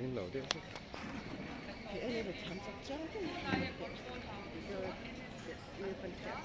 xin lỗi đấy. thì anh ấy được tham gia chơi đấy. Rồi, yêu phần khác.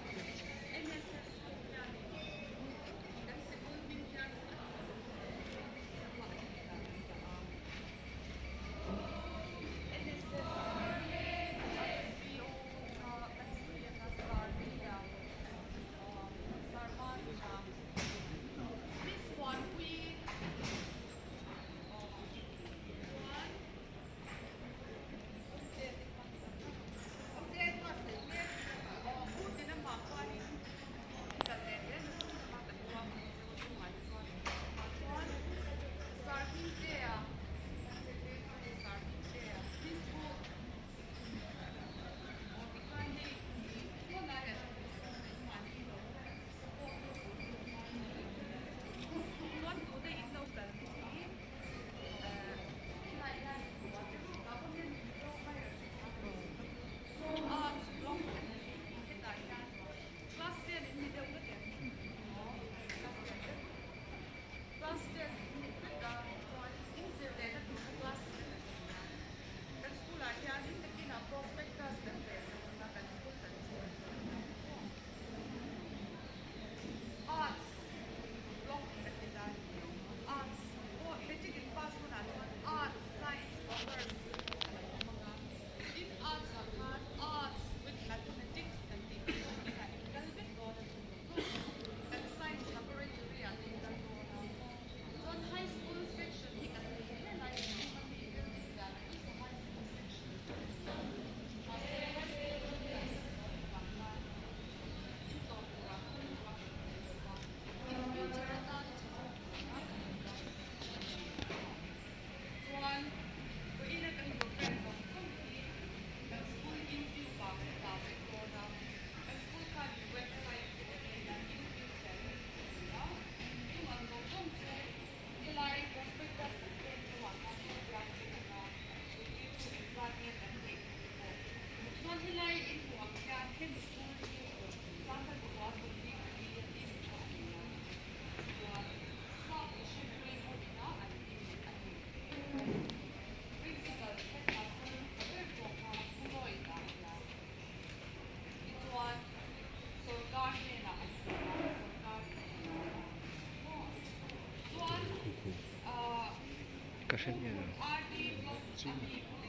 Kasetnya.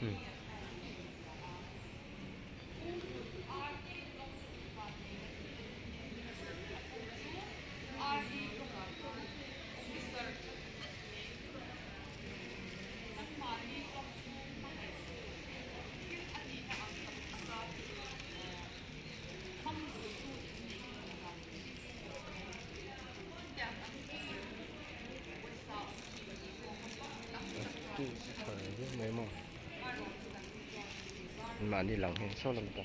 Hmm. Mấy món mà đi lòng hay sau lòng tập.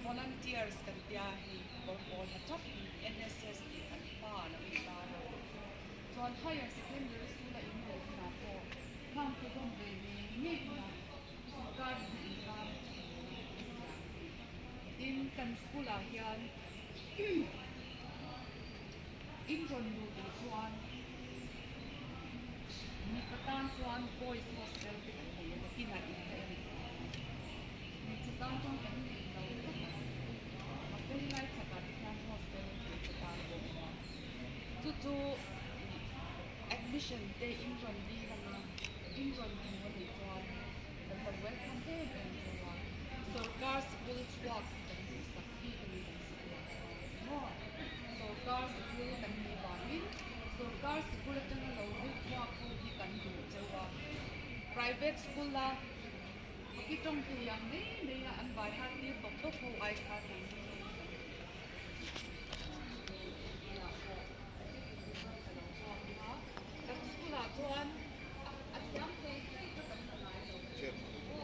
Volunteers kan tiyahi bawal na chop NSS di kan pa na ibaro. John higher secondary school na imo na po. Ham ko dong ni na sukar di income. In kan school ah yan in John lu di chuan ni katan chuan boys hostel di kan ni na kina in ni chutan chuan kan ni like to admission day in John D in John D one is one the welcome day and so cars will swap the succeed in the so cars la chang lo zi kwa ko ki kan du chewa private school la ki tong tu yang ne ya an bai ha ti tok tok ko ai kha ti ya ko kan school la chuan at yang te ko kan lai lo criteria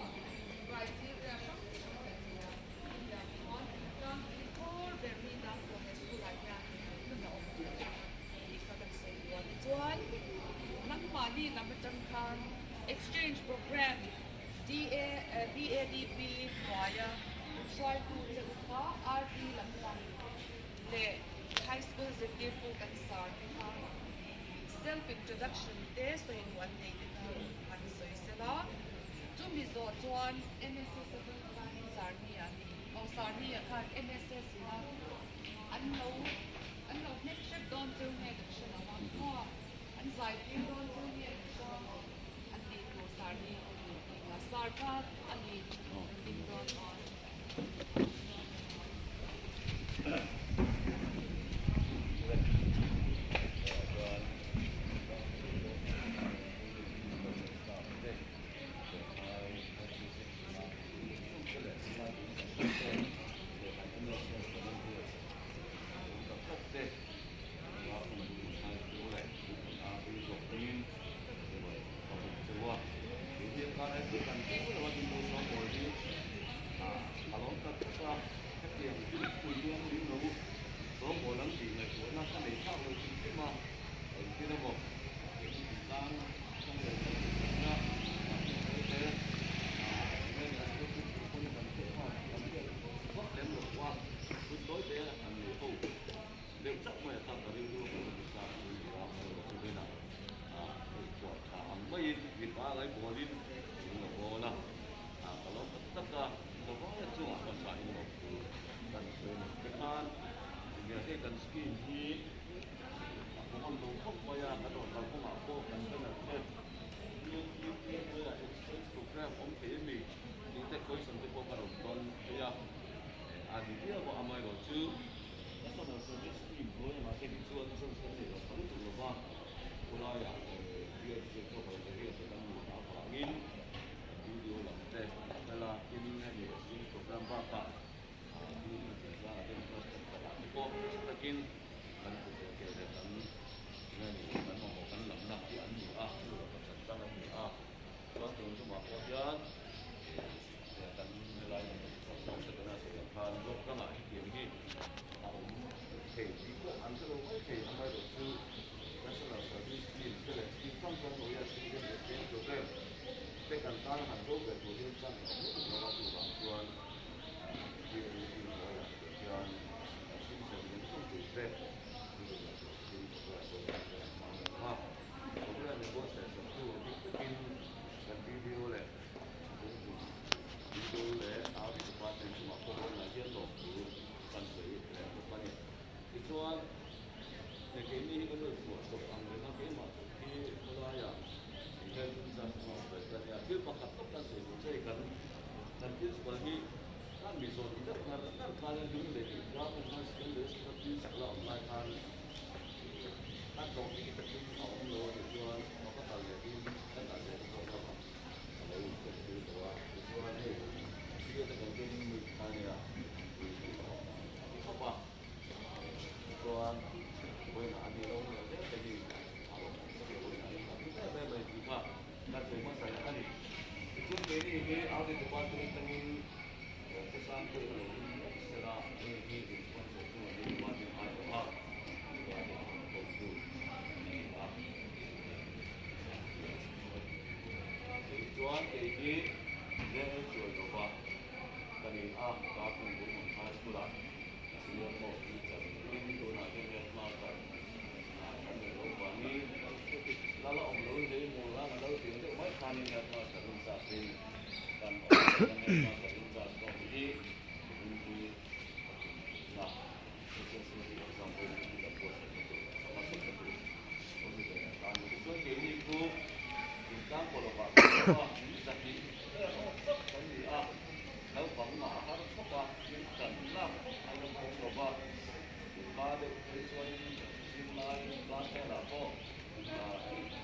exchange program DADP via try to the RD lamlang le high school executive kansar self introduction test so in one day kan so isela to mi zo chuan NSS sarni ani o sarni kan NSS la anlo next step don to ne action awang ko an zai tin don to ne action an di ko sarni sarka ani din don on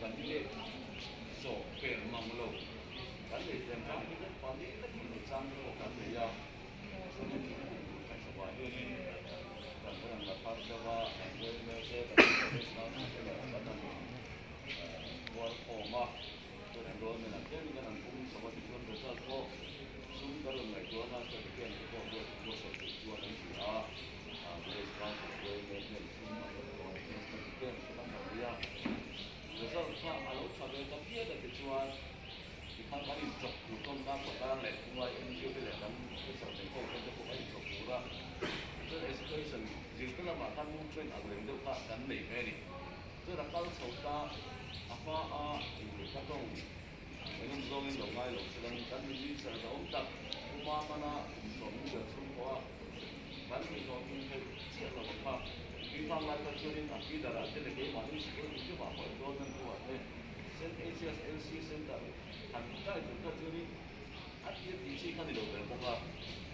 gần như sổ phèn mỏng lục gần như xem trong cái rất có những rất nhiều trăm lô gần như nhau gần như phải sổ hóa như gần như là phát cho và với mấy cái gần như là nó sẽ là bắt đầu qua cổ mà tôi làm rồi mình làm cái này cũng sổ hóa thị trường rất là có xuống cái đường này của nó sẽ thực hiện cái công việc của sổ thị trường này thì nó với strong với mấy cái cũng mà rồi nó sẽ thực hiện cái bắt đầu ra 그래서 아로 차별 피해야 되겠지만 이 한마디 보통 다 보다는 레트와 NGO들 내가 그래서 내가 그런데 보고 있어 보라 저 에스컬레이션 지금 마탄 문제는 안 그래도 다 단내 매니 저 나가서 서다 아빠 이제 활동 왜냐면 그동안 영화에 없으면 다른 일사에서 엄청 고마워나 좀 이제 청구와 많은 좀 지어서 봐 비판만 터뜨린 아끼다라 때문에 많은 시간을 좀 아파 이거는 또 같아 ACS LC 센터 한국까지 터뜨린 아끼 디시칸이로 뭔가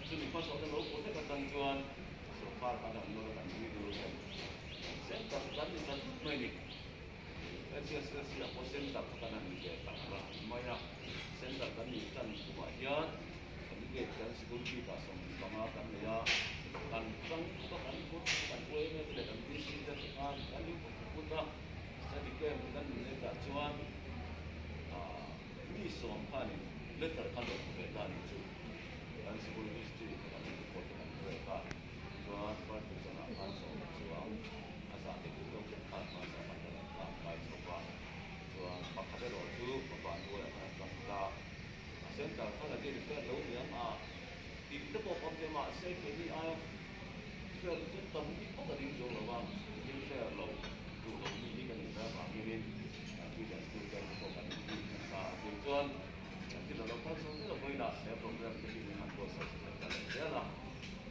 좀 이파서는 너무 못해 갔던 주한 소파 하나 없는 건 아니고 센터 단지 매니 ACS LC가 뭐 센터 하나는 이제 딱봐 뭐야 센터 단지 일단 뭐야 이게 단지 돌기가 좀 방어가 뭐야 kan trong các bạn có bạn quên cái để làm cái gì đó các bạn đi cũng cũng sẽ đi kèm với các người cả chuan đi xuống phan này rất là khăn được về ta đi chú anh sẽ muốn đi chơi các bạn có thể làm được cả chuan phan thì sẽ là phan xuống chuan asa thì cũng không cần phan mà sẽ phan là phan phải số phan chuan bắt cái đó chú các bạn có thể làm được ta sẽ cả các là đi được cái lâu nữa mà thì tất cả các cái mà sẽ cái gì ai cái chúng ta cũng có cái điểm chung là vâng nhưng sẽ là lâu đủ lâu như cái này ra và như bên khi đã tôi cái có cái điểm và điểm chung thì là nó phát sinh rất là vui là sẽ program cái gì mà có sẽ sẽ là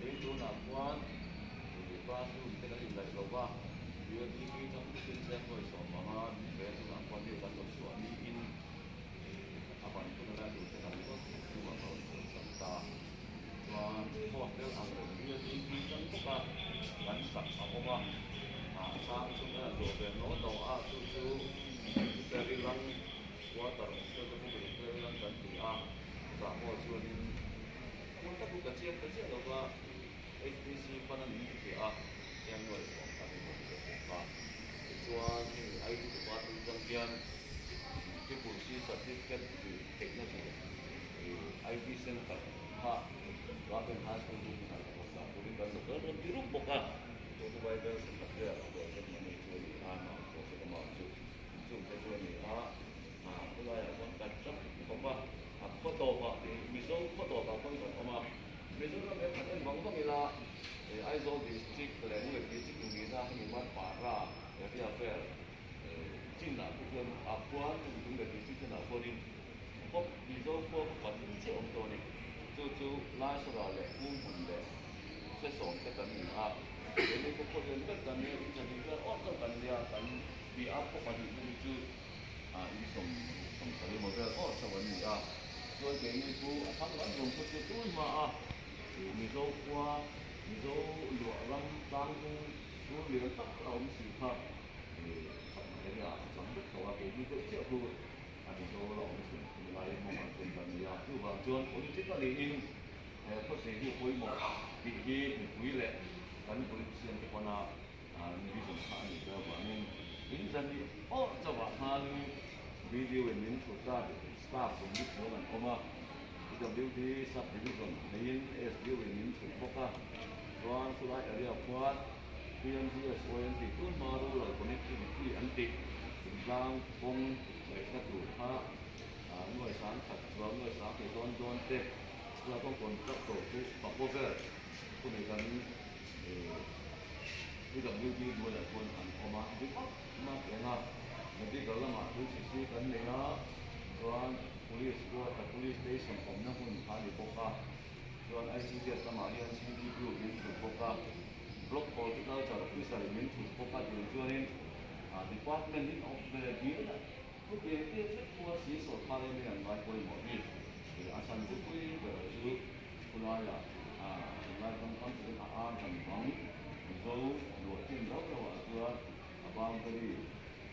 đến chỗ nào quan thì qua cái cái hình này là qua vừa đi cái trong cái kinh doanh rồi xong mà về chỗ nào quan điểm là số đi in apa itu kan itu kan itu cuma kalau kita hoặc nếu ăn được như đi trong tất cả bánh sạch hoặc là sáng chúng ta đổ về nó đầu chú sẽ đi lăn qua tận cho cái vùng cái lăn tận thì và mua chuột đi muốn các cái chiếc đầu qua HTC phân là những cái em người của các cái vùng cái cho những ai đi qua từ trong kia cái bộ sĩ certificate thì technology IB center Robin Haskell bukan hal besar. Kemudian kalau kita tiru buka, itu baiknya seperti apa? Kita mencuri anak, kita masuk, kita ni mulai orang kacau, apa doa, misal apa doa pun sama. Misal kalau kita bangun kita, ISO district, language district kita ni mat para, jadi apa? Cina bukan apa, bukan dari district apa ni. Kok misal kok pasti orang tu ni.就拉出来了，我们的这种这个你因为个人这个呢，就是这个这个呢，比不管你就一种什么个这个你所以给你说，他们用不是对嘛你说花，你说落浪当中，说连得到我们是他，怎么头给你个这个。thì tôi là một sự lại một hoàn toàn là nhiều thứ và chuyên của những cái lý in có thể hiểu với một vị trí một quý lệ gắn với xuyên cái con những cái dùng sản được và nên những dân đi cho bạn han video về những số ra để staff của những số lần qua cái WD subdivision nên SDO về những số quốc gia rồi số lại ở đây qua PMC SON thì tuân mà rồi là connectivity anh tị lang phong để các chủ ha người sáng thật và người sáng thì don tết là con còn các tổ chức và vô về con này gần bây giờ như gì người là con ăn mà biết mà cái nào mình đi đó là mà thứ gì cái này á rồi police của cái police station cũng nó cũng phải đi bốc ra rồi ICC là mà đi ICC group đi bốc ra block call chúng ta cho police là mình bốc ra thì cho nên department of the gear cái cái của sĩ số thay nên là ngoài quay mọi việc thì asan cái quay về chú cũng nói là lại trong con sự thành phóng dấu nổi tiếng rất là vừa bang cái gì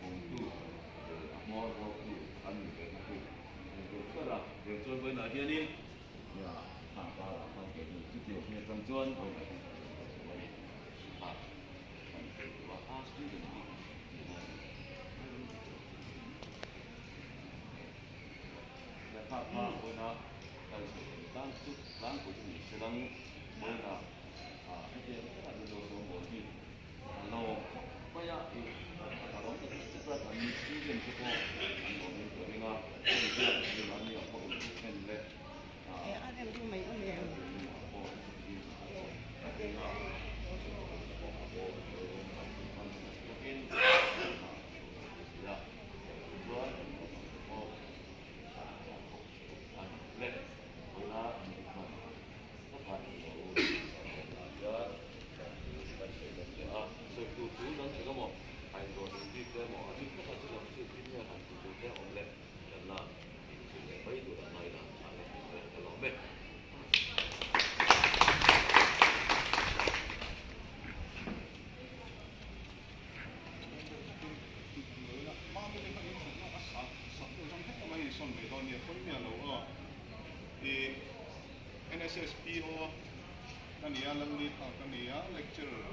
cũng tu more work to undertake toก็รับเดี๋ยวชวนไปหน่อยเดี๋ยวนี้อย่าหาปลาทำเกิดจุดเดียวเนี่ยต้องชวนไปว่าอาชีพนี้และภาพคนนะตั้งสุดตั้งกุฏิฉะนั้นเมื่อไอ้เจ้าก็จะโดนโมดีเราไม่อยากที่เราจะจะประทานสิ่งที่เป็นตัวอันโน้นตัวนี้ก็ที่จะเป็นอันนี้ก็เป็นเลย anh em thu mày có nghèo NSSPO kaniya lang ni kaniya lecturer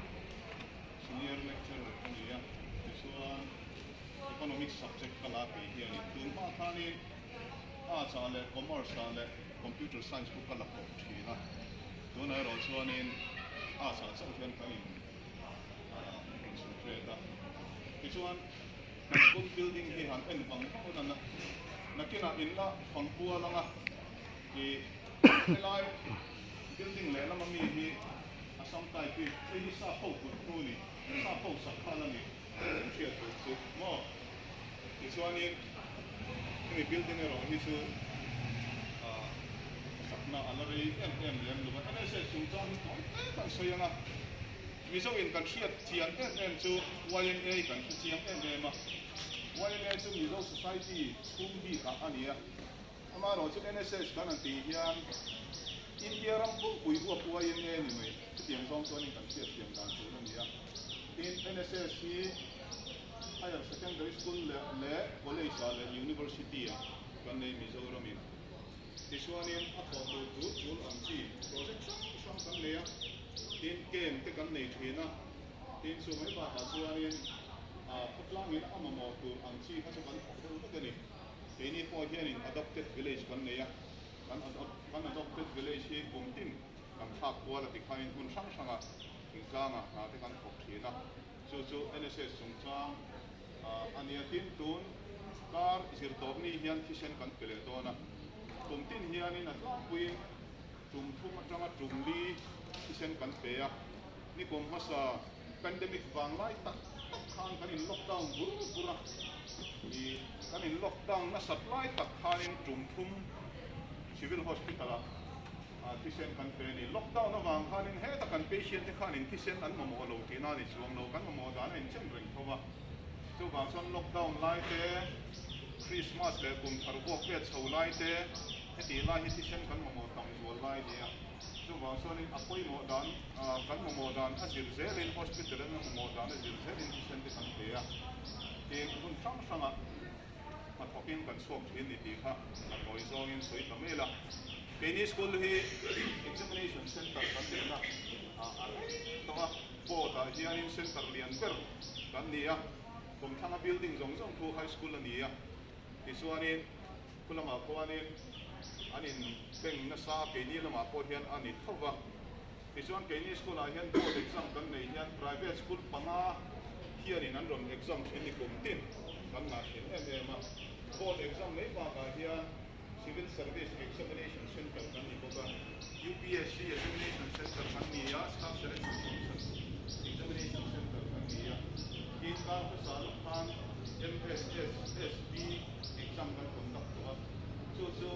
senior lecturer kaniya so economics subject kalaki hian tun ma thani chale commerce chale computer science ko kalako thina tun ai ro chuanin sa chang hian kani concentrate chuan kun building hi han en bang ko na nakina illa fangpua langa lai building le lama mi hi asam tai pi ei sa ho ku tu ni sa ho sa khala ni chia tu chu mo ti chuani ni building ero hi chu sakna alari em lem lu ba se sung chang ko kan so yanga mi so in kan chia chian em chu YMA kan chiang em ma YMA chu mi zo society kum bi ka ania ama ro chu NSS kan an ti hian India ram pun pui buat YMA ni mai tiang zong tu ni kan chia tiang dan tu ni ya in NSS hi higher secondary school le college le university ya kan nei Mizoram in Tishwanin apo tu chul am chi project sam kan le ya in game te kan nei thina in su mai ba ha chuanin putlang in amamo tu am chi ha chu kan tu ka ni ini po hian in adopted village kan nei ya kan adopted village hi kumtim kan thak kwa la tikhain hun sang sanga ingkanga na te kan khok thina chu NSS sungchang ania tin tun kar zirtop ni hian thisen kan pele tona kumtin hian in atlang puin tumthum atanga tumli thisen kan pe ya ni kum hasa pandemic wang lai tak khan kan in lockdown pura ni kan in lockdown na supply tak khan in tumthum civil hospital thisen kan pe ni lockdown na wang khan in he ta kan patient te khan in thisen an mo lo tina ni chuang lo kan mo da na in chen reng thowa chu wang son lockdown lai te Christmas le kum thar bok pe chho lai te heti lai hi thisen kan mo tang zual lai dia chu wang son in apoi mo dan kan mo dan azil zel in hospital na mo dan azil zel in thisen te kan pe ya te kun sang sanga ma thokin kan sok thin ni ti kha na noi zong in soi tamela Penny school hi examination center kan te na tawa po ta hian in center lian per kan nia kum thanga building zong zong thu high school ania isuanin kulama poanin anin peng na sa Penny lama po hian ani thowa isuan Penny school a hian board exam kan nei hian private school panga hian in an rom exam thini kum tin kan na thin em ma board exam nei ba ka hian civil service examination center kan ni boka UPSC examination center kan ni ya staff selection examination center kan ni ya in ka sa kan MSSSB exam kan conduct so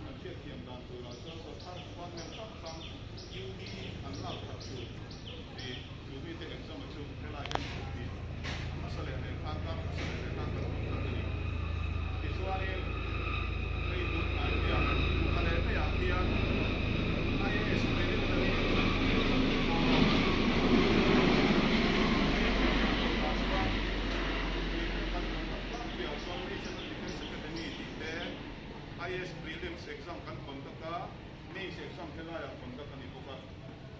an che tiam dan tu la so kan kan men sam UP an la ka tu di UP te exam chu hela hen di asale ne kan ni isuani entrance exam kan conduct mains exam helaya conduct ani boka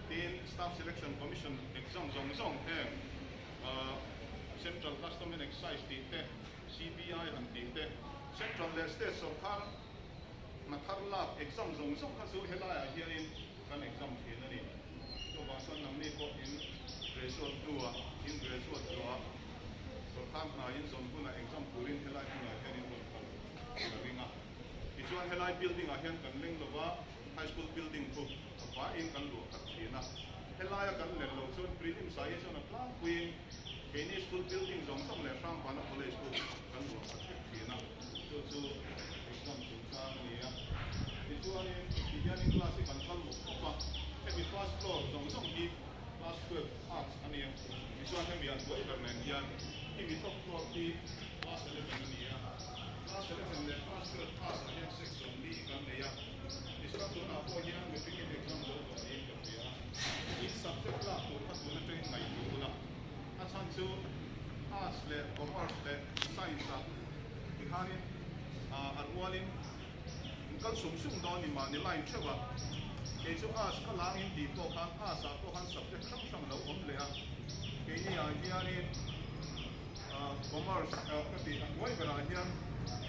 tin staff selection commission exam zong central custom and excise ti te CBI han ti te central state so khar na kharla exam zong kha su helaya here in kan exam thi na ni to ba son nam ni ko in result tua in result tua so kham na in zong kuna exam purin helaya na here in ringa ichuan helai building a hian kan leng lova high school building ko pa in kan lo khat thina helai kan le lo chon prelim sai chon a plan queen any school building zong song le sang pan college school kan lo khat thina chu exam chu cha ni ya ichuan in hian in class kan kal mo pa heavy first floor zong song hi class 12 arts ani ichuan hem ya go internet hian hi top floor hi class 11 ani ya class 11 le class 12 pass ahead section B kan le ya isra to na po hian me pick exam lo to ni ka ya each subject la to khat na train ngai tu la a chan chu arts le commerce le science a ikhanin arwalin kan sum do ni ma ni line chewa ke chu arts ka lang in di to kan arts a to kan subject sam lo om le a ke ni a hianin commerce ka ti wai bara hian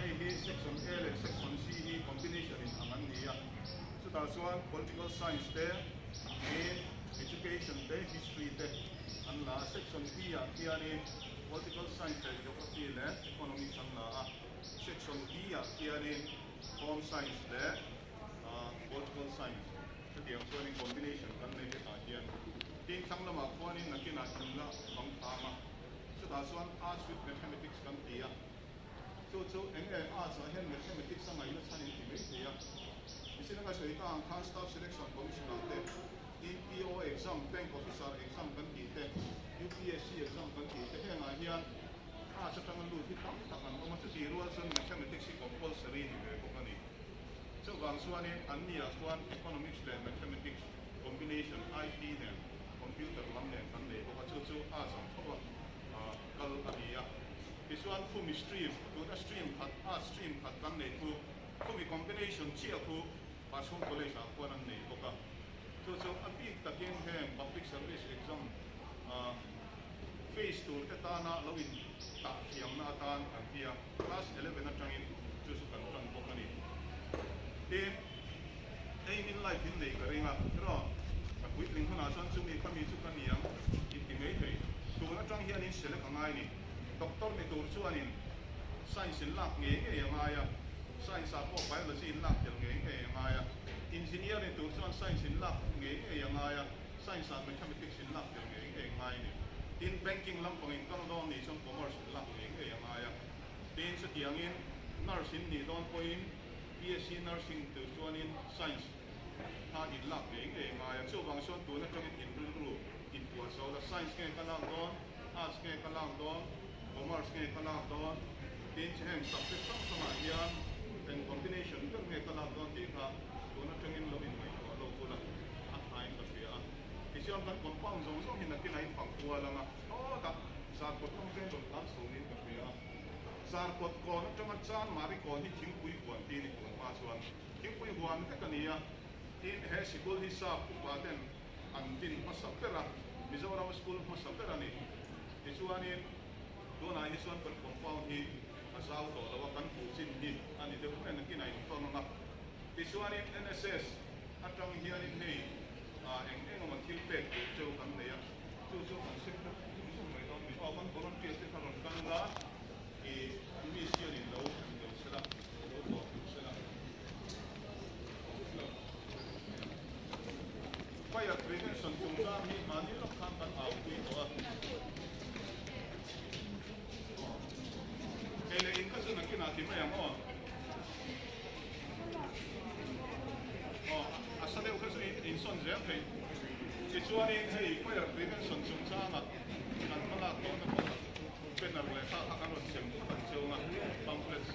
he section A and section C he combination in Amania. So that's one political science there, in education there, history there, and section B here in political science there, geography there, economics and section B here in home science there, political science. So the only combination can make it here. Tin sang lama kuan in nakina chunla from Tama. So that's one arts with mathematics can be. So arts are here mathematics ang ayun sa intimate ya. Isin nga sa ita ang staff selection commission natin. EPO exam, bank officer exam kan dite, UPSC exam kan dite. Kaya nga yan, sa tangan luti takan o masasiro sa mathematics compulsory ni ko kani. So bang suanin anniya suan economics and mathematics combination IT then computer lam then kan le ko chu arts ang ko kal aniya. This one from stream, to the stream cut, stream cut, and they to combination cheer to pass home college and one and they book. So a big again here, public service exam phase to Katana, Lowin, Takiam Natan, and here, class 11 at Tangin, Josukan Company. Then, aim in life in the Karinga, draw, but with Lincoln, to me coming to Kaniam, intimately. So, not trying here in Select Doctor ni tursuanin science in lab nge maya science apo biology in lab nge maya engineer ni tursuan science in lab nge maya science and mathematics in lab nge maya in banking lam pangin kang don ni som commerce in lab nge maya din sa tiangin nursing ni don point BSc nursing tursuanin science ha in lab nge maya so bang son tu na tong in ru in tu so the science nge kalang don arts nge kalang don commerce ke kalang don tin chen subject sama yan and combination ke kalang don ti ka dona tengin lo in mai lo pula atain ka pia ision kan compound zong hin na kinai phang tua langa o da sar ko tong ken don kan so ni ka pia sar ko ko na tama chan mari ko hi thing pui ko ti ni ko ma chuan thing pui huan ka kania tin he sikul hisab pa den an tin masapera Mizoram school masapera ni ichuanin dona hisuan kan compound hi asaw to lawa kan pusin hi ani de kun na kinai to na isuan in NSS atang hian in nei eng ma thil pek chu kan ne ya chu kan sip na chu mai don mi awan koron pi se karon kan la e mi sian in lo sela lo sela fire prevention chung sa mi mani lo kan au ti to ele in kaso na kinati mo yan asa de kaso in son je pe ichuani hei fire prevention chung cha na kan mala to na ko penar le ta ka ro sem kan cheu na pamphlets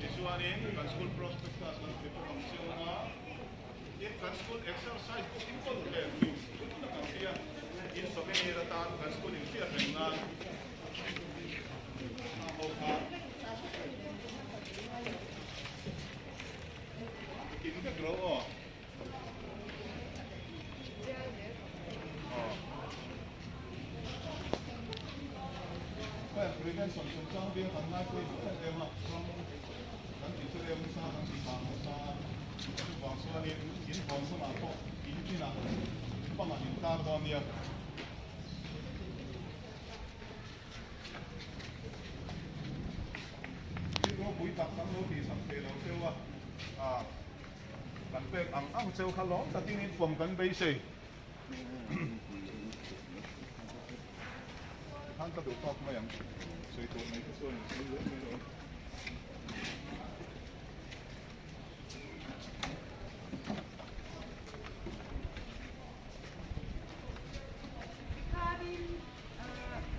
ichuani kan school prospectus na ko kan cheu na in kan school exercise ko in ko le na kan dia in so many ratan kan school in fear na người ta sản xuất trang bị hàng ngày quay về em mà trong các thị trường em sa các thị trường sa cái vòng số này in vòng số nào có inที่nào bằng mà in ta bao nhiêuที่เราคุยตักตั้งโน้ตที่สังเกตเราเชื่อว่ากันเป็นอังเซลคาร์ลแต่ที่นี่ผมกันไปสิท่านก็ดูตอบมาอย่างสวยตัวไหนก็สวยไม่รู้ไม่รู้ค่าดิน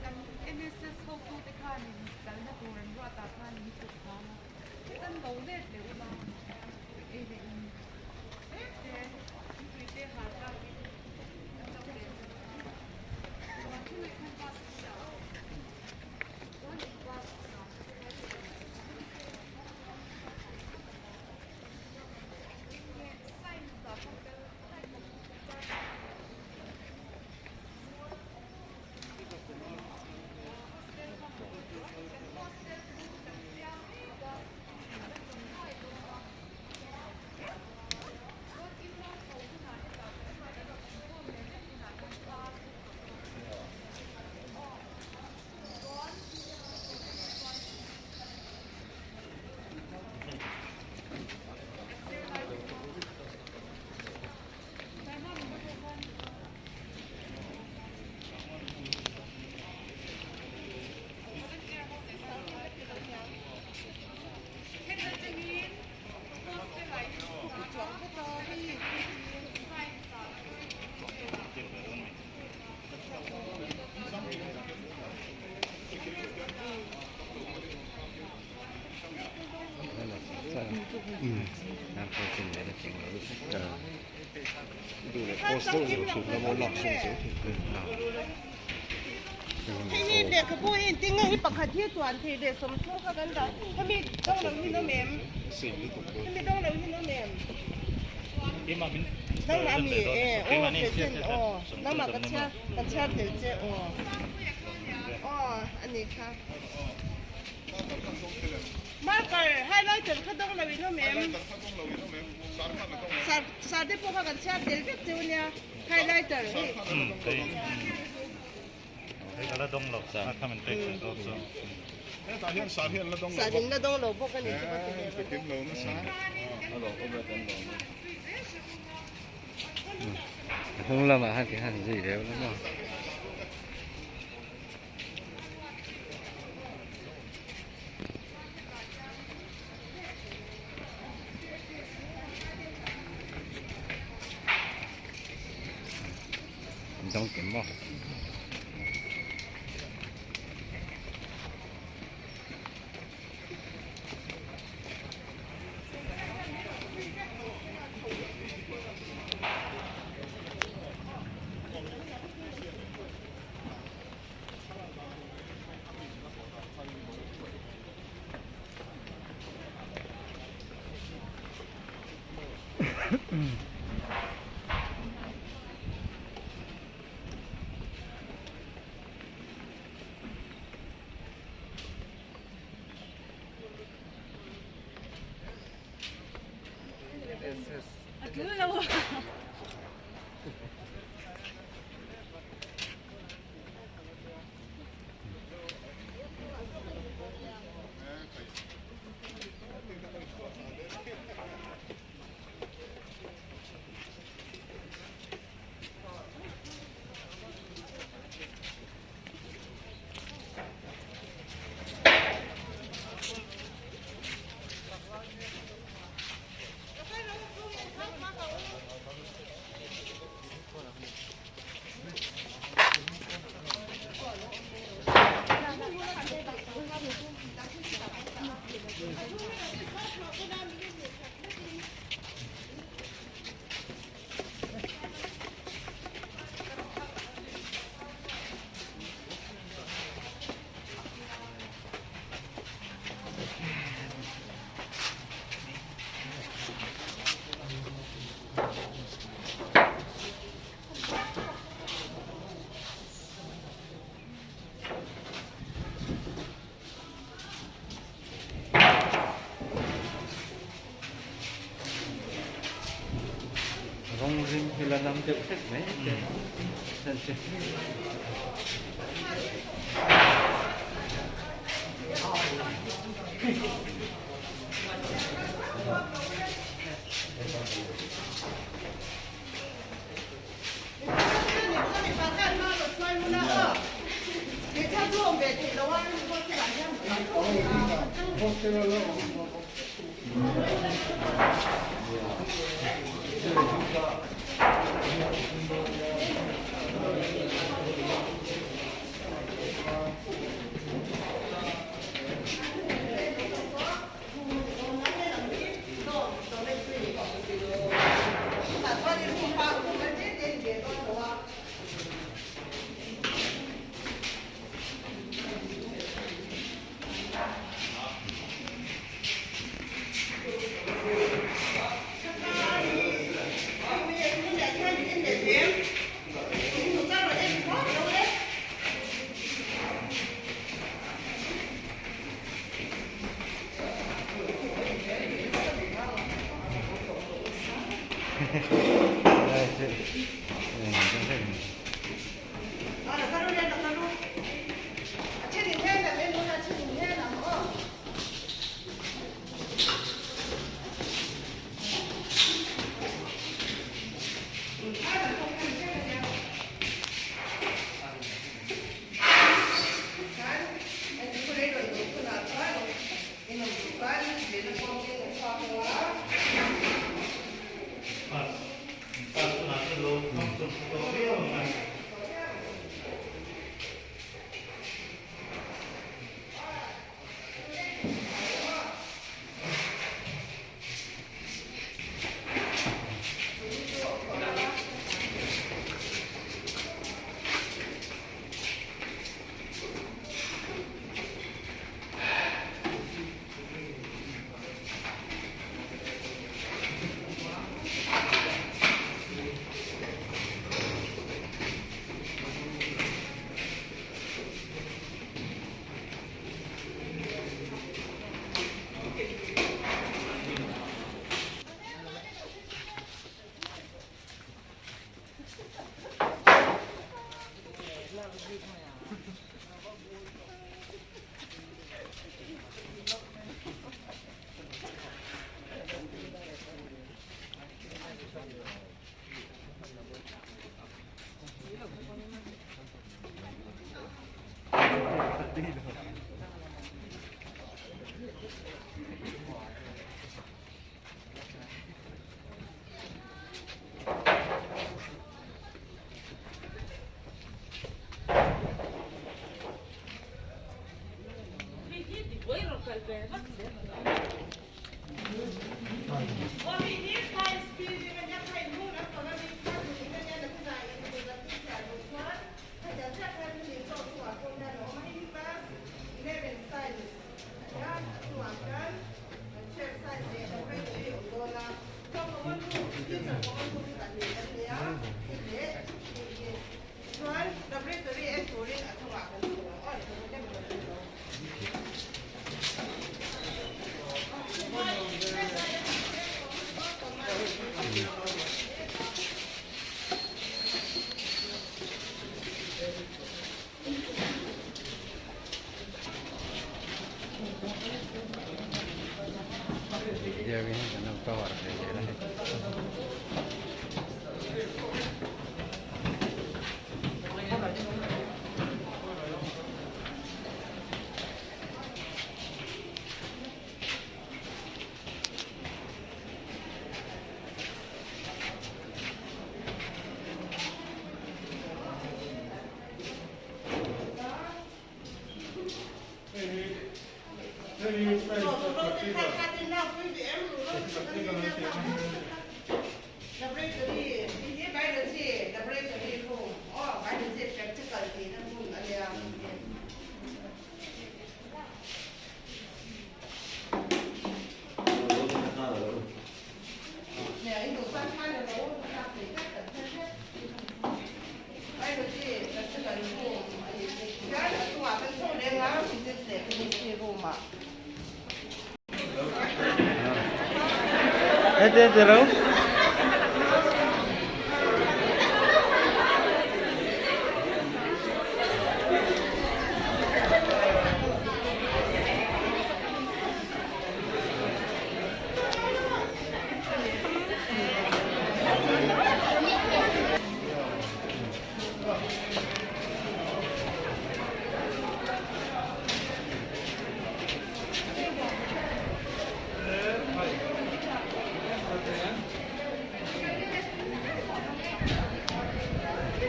กัน NSS เขาพูดแต่ค่าดินกันถ้าตัวนั้นว่าตาค่าดินสุดท้ายตั้งโตเด็ดเดี๋ยวเราเอเดนเจ๊คือเจ๊หาได้น้ำโปรตีนอะไรจริงๆรู้สึกดูเลยโปสเตอร์สูงแล้วมันหลอกสูงสูงถึงเรา ที่นี่เด็กเขาพูดจริงไงที่ปกติส่วนที่เด็กสมทบกันได้ถ้ามีต้องเราที่น้ำเมม สิ่งที่ถูกต้อง ถ้ามีต้องเราที่น้ำเมม Ima min ต้องมามีโอ้เจนน้ำมากระชากเดี๋ยวเจอันนี้ค่ะมากเลยให้เราจนเขาต้องเราที่น้ำเมมสาธิตพวกกันชาเดี๋ยวก็เจ้าเนี่ยให้เราจน kay kala dong lo sa kamen tek also สาเหตุสาเหตุเราต้อง สาธิตเราต้องเราพวกกันนี่ ไปกินเรานะซะ không là mà hai cái hàng gì đấy lắm mà trong kiếm vào 남자 했네. 전체. Ada terus.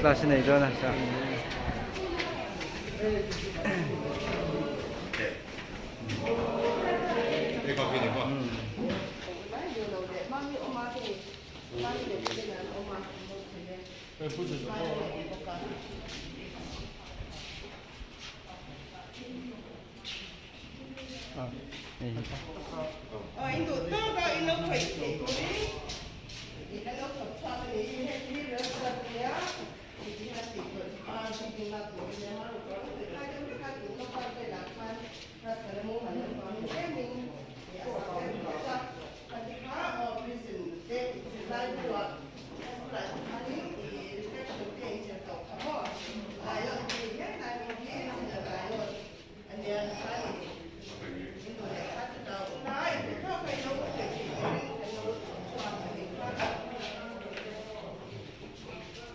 klase na ito na sa. Ikaw pili ko. Indo todo ino kai ke ko ni. Ina lo ko sa ni he ni re sa ya. Ini hati ko. Si ni ma ko ni ma ro ko. Ka jo ka ko no pa pe la pa. Rasa le mo ma le ko ni ni. Ya sa ka. Ka di ka o prison. Te lai ko. Sa ka ni reflection ke ni to ka ho. Ayo ni ya na ni ni ni da ayo. Ani ya sa ni.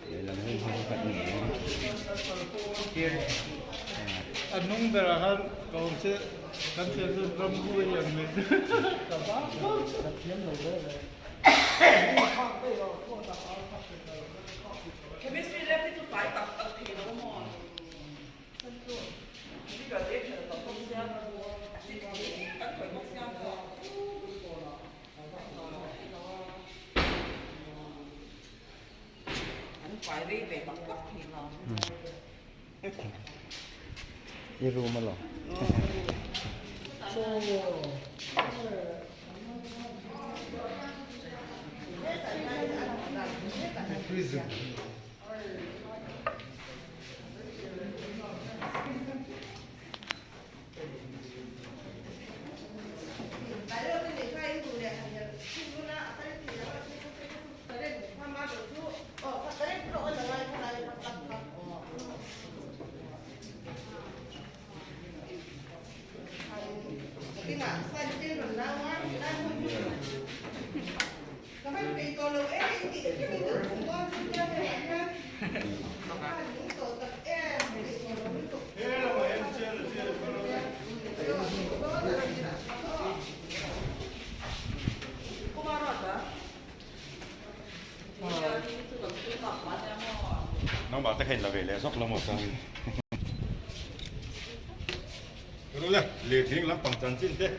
Để làm hơn không phải nghỉ. Anong darahan kung sa kanser sa rambuay yan med. Chemistry lab itu phải tập thì nó mòn. Bây giờ tiếp là tập không gian các khởi không gian rồi. Anh phải đi về tập cấp thì nó. Đi room mà lọ. Prison. Nó bảo ta khen là về lẽ sóc là một sao. Đúng rồi, lệ tiếng lắm bằng chân chín thế.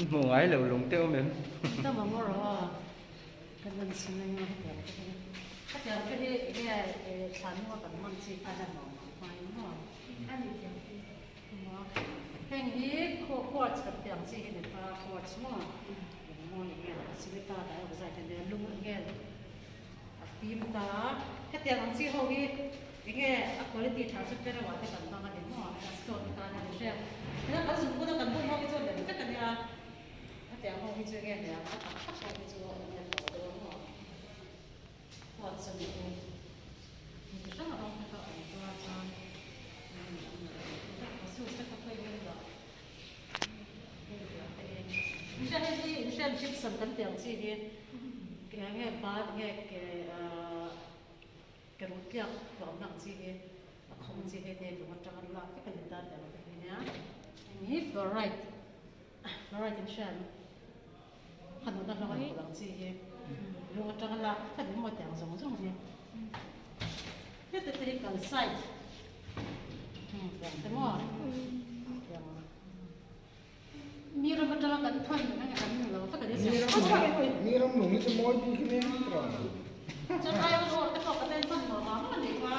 Mùng ấy là lùng tiêu mình. Tao mà mua rồi, cái mình xin anh mua cái cái cái sản mua cái măng chi phải là mỏ phải mỏ anh đi chơi mỏ cái gì quạt cái tiếng chi cái này quạt mỏ mỏ này cái xin ta đã ở giải cái lung cái phim ta cái tiếng chi hậu cái quality thằng sẽ phải là cái cần tăng cái mỏ cái store ta là cái cái nó dùng cái cần mua cái chỗ này cái cái nàyแต่ห้องที่จะแก้เนี่ยห้องที่จะเนี่ยตัวห้องพอสนิทมันจะต้องเอาไปเอาตัวอาจารย์สู้สักพักเลยก็ไม่ใช่ให้ที่ไม่ใช่ชิปสันตั้งแต่ที่นี่ ba cái cái rút kia vào nặng gì hết không gì hết thì chúng ta chọn là cái linh ta để cái này nhé variety insurance hắn nó đang nói nặng gì hết chúng ta chọn là cái này một dạng giống giống gì cái cái cái sizeอย่างแต่ว่าอย่างมีเรามาจังกันท่อนนั่นกันเราถ้าเกิดจะเสียนี่เราหนุ่มนี่จะมอยดีขึ้นเนี่ยตราจะใครมาโดนก็ตกกันเป็นท่อนหมอมันดีกว่า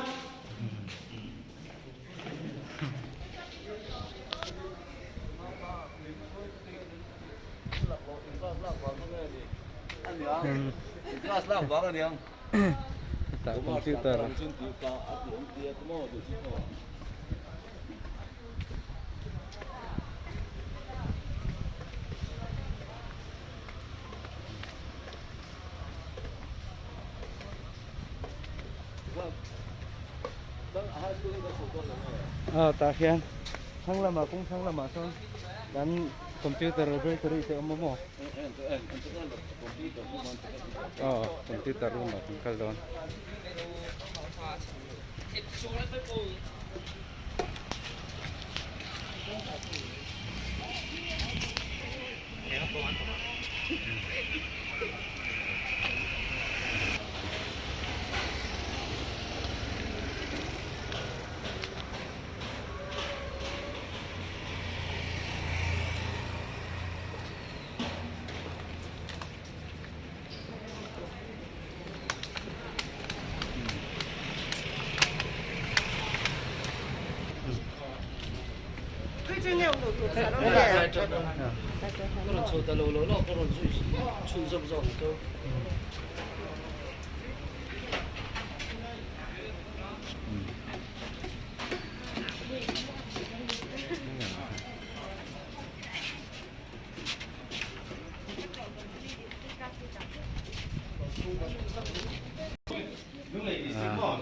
Kelas lah, bangun yang. Tak komputer. Langsung kita upload dia semua di situ. Ta khian thang lama cũng thang lama son dan computer library te omo computer room ma kal don cái chuyện này cũng được sao đâu nè 그런 저달로로로 그런 춘섭서 또 lúc này district bỏ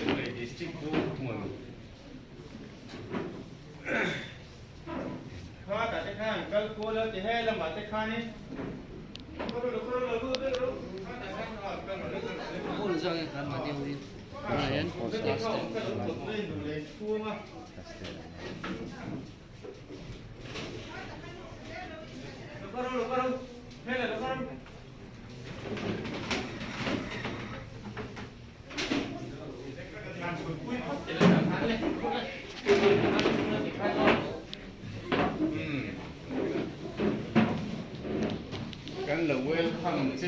lúc này district khu nguồn hoa cả cái khang cái cô lớn thì hay làm cái khang ấy 오늘 상에 간 많이 우리 라이언 cái là welcome to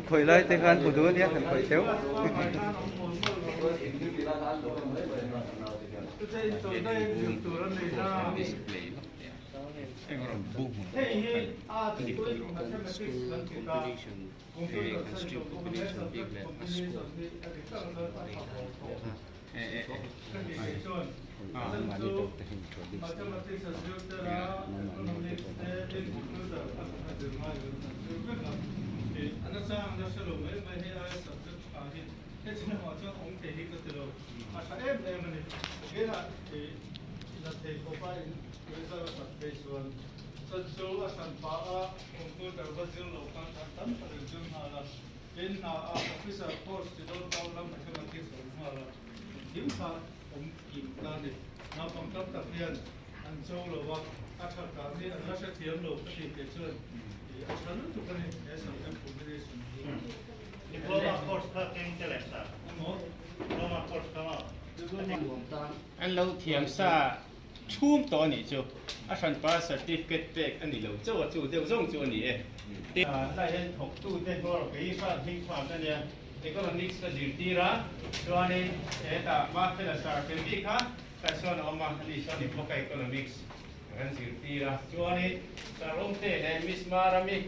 khởi lại tay gan của đứa nhé thằng khởi xéo anh lâu thiểm xa chum to nhỉ chú à sản pa certificate pack anh lâu châu chú đều dùng chú nhỉ đại hiện học tu tên gọi cái phát hình phạm cái này economics cái gì đi ra cho anh ta mà phải là sao cái gì khác cái số nó mà đi số đi học economics cái gì đi ra cho anh ta lông thế này miss marami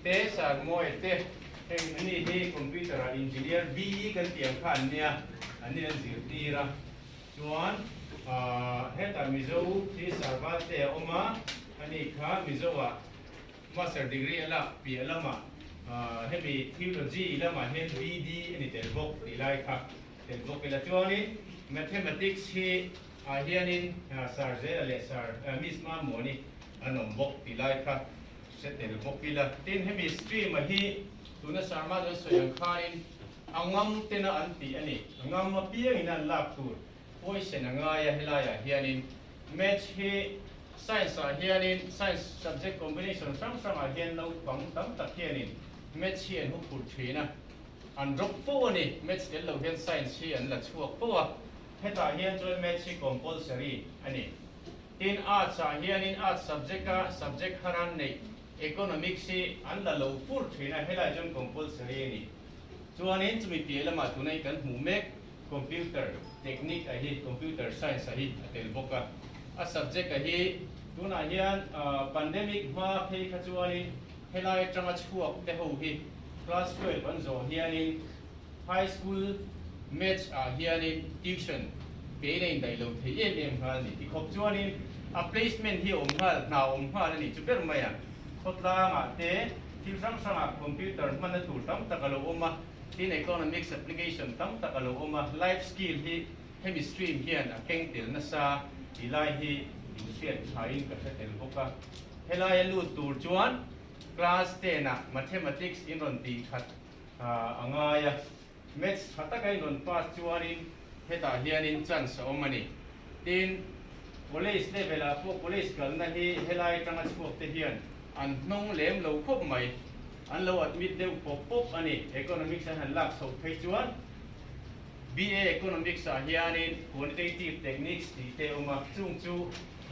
thế sao mọi thế anh đi computer engineer BE cái tiếng Hàn nha anh gì đi ra cho anh hết tại Mizo thì sản phẩm để oma anh ấy khá Mizo à master degree là bị là mà hết bị theology là mà hết BD anh ấy để bốc đi lại khác để bốc cái là cho anh mathematics thì hiện in sar dễ là sar Miss Ma muốn đi anh ông bốc đi lại khác sẽ để bốc đi là tên hết bị stream mà hi tụi nó sản phẩm rồi sử dụng khai anh ngâm tên là anh tí anh ấy ngâm mà bia hình là lạc tụi ôi sẽ là ngay hay hiện in match hi science hiện in science subject combination sang hiện lâu bằng tấm tập hiện in match hiện hút phụ thủy nè anh drop phố này match đến lâu hiện science hiện là chuộc phố hết ta hiện cho match compulsory anh ấy tin arts hiện in arts subject haran này economics anh là lâu phụ thủy này hay là cho compulsory này cho nên chúng mình là mà tụi này cần mù mét computer technique ahi computer science ahi atel boka a subject ahi tuna hian pandemic ma phei khachuani helai tanga chuak te ho hi class 12 an zo hianin high school maths hianin tuition pe nei dai lo thei em hal ni ti khop chuanin a placement hi hal na hal ni chu ber maya khotla ma te ti sang computer man tu tam takalo oma in economics application tam takalo oma life skill hi chemistry hian a keng til na sa ilai hi insiat thain ka tel boka helai lu tur chuan class 10 na mathematics in ron ti khat angaya maths thata kai ron pass chuanin heta hianin chance omani tin college level a po college kal na hi helai tanga chuak te hian an nong lem lo khop mai an lo admit deu pop ani economics an lak so phei chuan BA economics hianin quantitative techniques ti te oma chung chu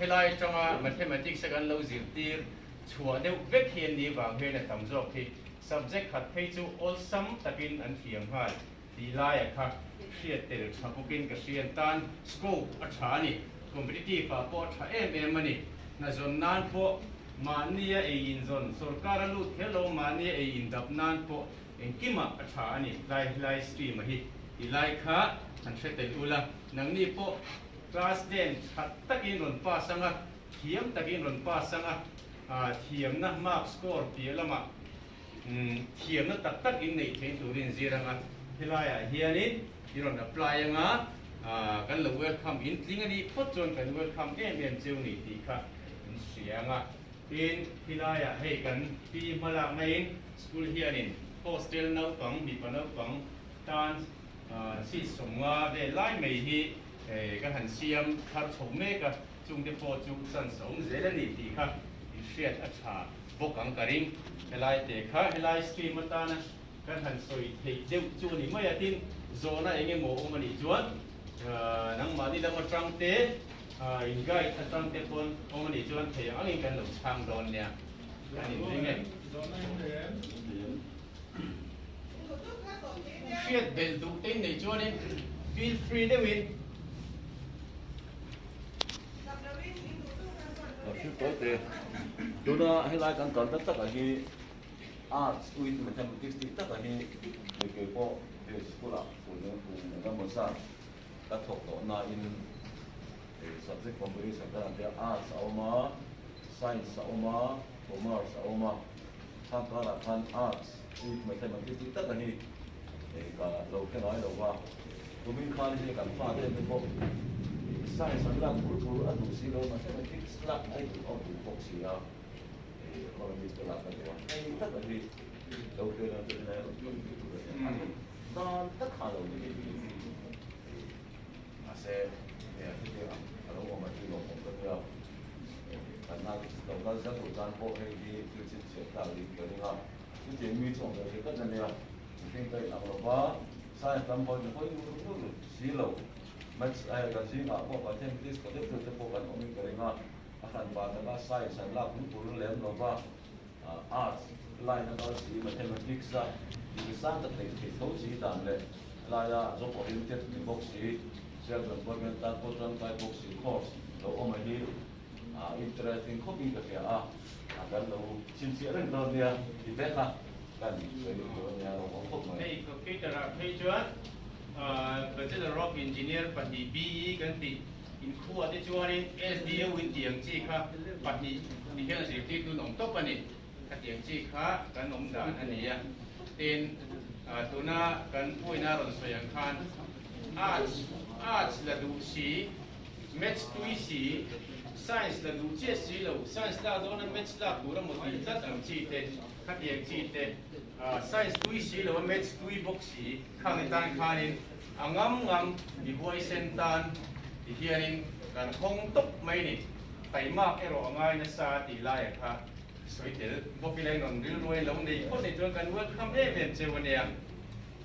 helai tanga mathematics kan lo zir tir chua deu vek hian ni wang he na tam jok hi subject khat phei chu all sum takin an thiam hai ti lai a kha hriat tel thapukin ka hrian tan scope a tha ni competitive a po tha em ani na zon nan po mania e in zon sarkar lu thelo mania e in dap nan po enkima a tha ani lai stream hi ti lai kha an hretel ula nang ni po class 10 khat takin ron pa sanga thiam takin ron pa sanga thiam na mark score pi lama thiam na tak in nei thein turin ziranga hilaya hianin iron apply anga kan lo welcome in tlingani photjon kan welcome em cheu ni ti kha in sianga in hilaya hei kan pi malak mai school hianin hostel nau pang mi panau pang tan si songa ve lai mai hi kan han siam thar chome ka chung de po chu san song zelani ti kha shiat acha bokang karing helai te kha helai stream atana kan han soi thei deu chu ni mai atin zona enge mo omani chuan nang mani lam atang te in gai atang te pon omani chuan thei angin kan lo chang don nia ani ringe shiat bel du te nei chuan feel free de win Chứ có thể chúng ta hay lại cần tất cả cái arts with mathematics tất cả cái bộ về school của nó một sao các thuộc đó là in subject combination đó là arts oma science oma commerce oma tham gia là tham arts with mathematics tất cả cả lâu cái nói lâu qua tụi mình khai thì cần pha thêm cái bộ science là một thứ ăn đủ xí đâu mathematics là ai cũng có đủ học xí à economics là cái gì ai tất cả gì đầu tiên là cái này nó tất cả đều như vậy mà sẽ cái gì à nó mà chỉ có một cái nào thành ra đầu tiên rất là gian khổ hay gì cái chuyện tạo đi cái gì à cái chuyện nguy trọng là cái tất này à chúng ta làm được quá science làm bao nhiêu có những xí lâu Mas ay kasi nga po mathematics ko dito sa po kan umi kare nga akan ba na science ang la kung puro lem no ba arts line na si mathematics sa isang ta te so si dan le la ya zo ko intet ni box si sel da program ta ko tran ta box si course lo o ma ni interesting ko bi ka ya akan lo chin si ren do dia di beta kan so yo nya lo ko ma hey ko kita ra hey chuan bachelor of engineer pati BE kan ti in khua te chuanin SDO in tiang chi kha pati ni hel si ti tu nom top ani ka tiang chi kha kan nom dan ani ya tin tuna kan puina ron soyang khan arts la du si maths tui si science la du che si lo science la do na maths la tu ra mo ti ta tam chi te ka tiang chi te science tui si lo maths tui box si khang tan khanin angam di boy sentan di hianin kan hong top mai ni tai mak ero angai na sa ti la ya kha soi tel bokilai non ril roi lo nei ko nei chuan kan welcome event che wania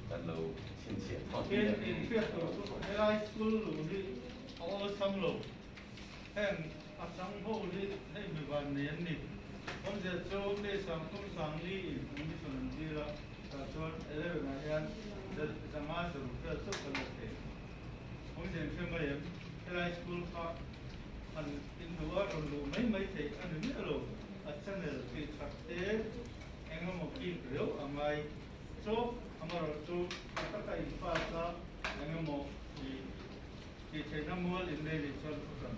kan lo sin sia thot in high school lu all sam lo hen a sang ho li nei mi ban ne ni om je cho ne sang kum sang li ni son ji la ta chuan 11 na yan de sama so fe so kan te om je fe ma yem high school ka an in the world lu mai te an ni lo a channel ti thak te engam mo ki reo amai so amaro chu ta ka in pa sa engam mo ki te na mo in le ni chon kan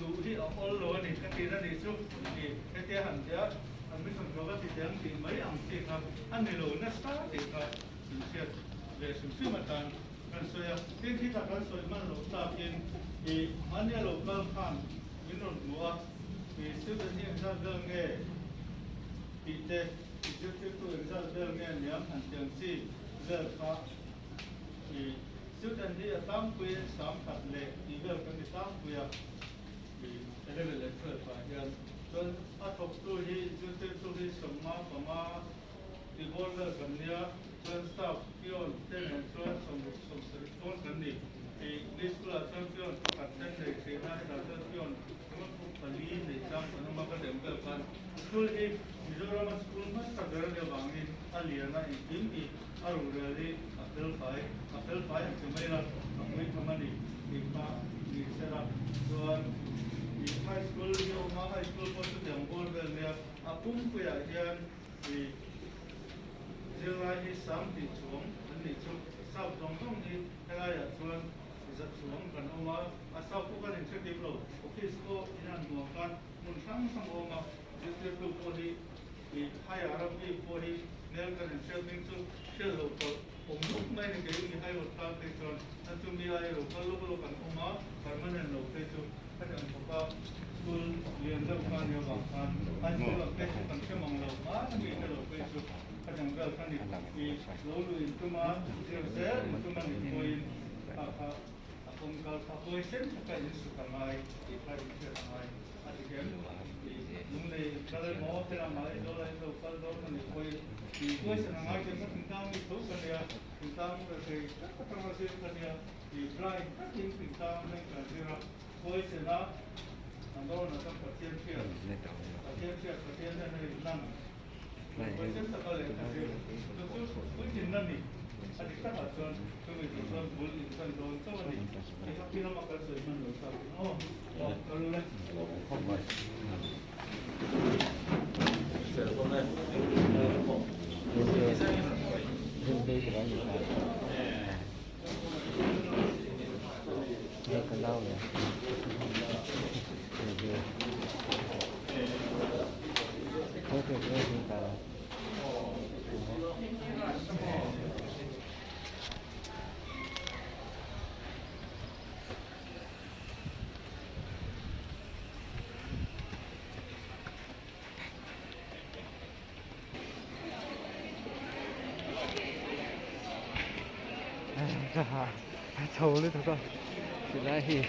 lu hi all lo ni ka ti na ni chu ki ke te han ja an mi son ko ga ti dang ti mai am ti ka an ni lo na sta ti ka sin sia le sin si ma tan kan so ya tin ti ta kan so man lo ta kin ki man ya lo kal khan min ro mo ki su da ni sa da nge ki te ki chu chu tu sa da nge nyam han tiang si da ka ki su da ni tam ku sam khat le ki ga kan ni tam ku ya ki ele le thre pa ya ton a thok tu hi chu tu hi sam ma pa ma ki bol da kan ya ton stop pion ten and ton som ton kan ni ki this school champion ka ten de ki na da champion pali ne cham anu ma ka dem ka kan school hi Mizoram school ma ta gar de bangin aliana in tim ki aru re apel pai che mai la mai thamani ki pa ni sera ton ki high school yo ma high school ko tu dem bol bel ne apum ku ya hian ki zela hi sam ti chung ni chu sau dong dong ni kala ya chuan zat chuang kan oma asau ko kan initiative lo office ko inan mo kan mun sang sang oma jete to ko hi ki hai arab ki ko hi nel kan initiative chu shel lo ko om mai ne ke ni hai lo ta te chon ta chu mi ai lo ko lo kan oma permanent lo te chu kan an ko ka school lian lo kan yo ba kan ai ko lo ke kan ke mong lo ma ni ke lo ke chu kan ang ga kan ni lo lu in tu ma se tu ma ni ko in kung kalkapoy sen ka Yesu kamay ipay kamay at again nung le kala mo tira mai do la do kal do ni koy koy sa nga ke mo tintang ito kanya tintang mo ke katama se kanya I try cutting tintang ng kanya koy sa na ando na sa patien siya na nang koy sa kala kasi so koy tinnan ni Adik tak akan kami tuan bul insan don tu ni. Kita kira makan semen dosa. Oh, kalau le. Ini kenal ya. Oke, kita. Thầu lên thôi con. Thì lại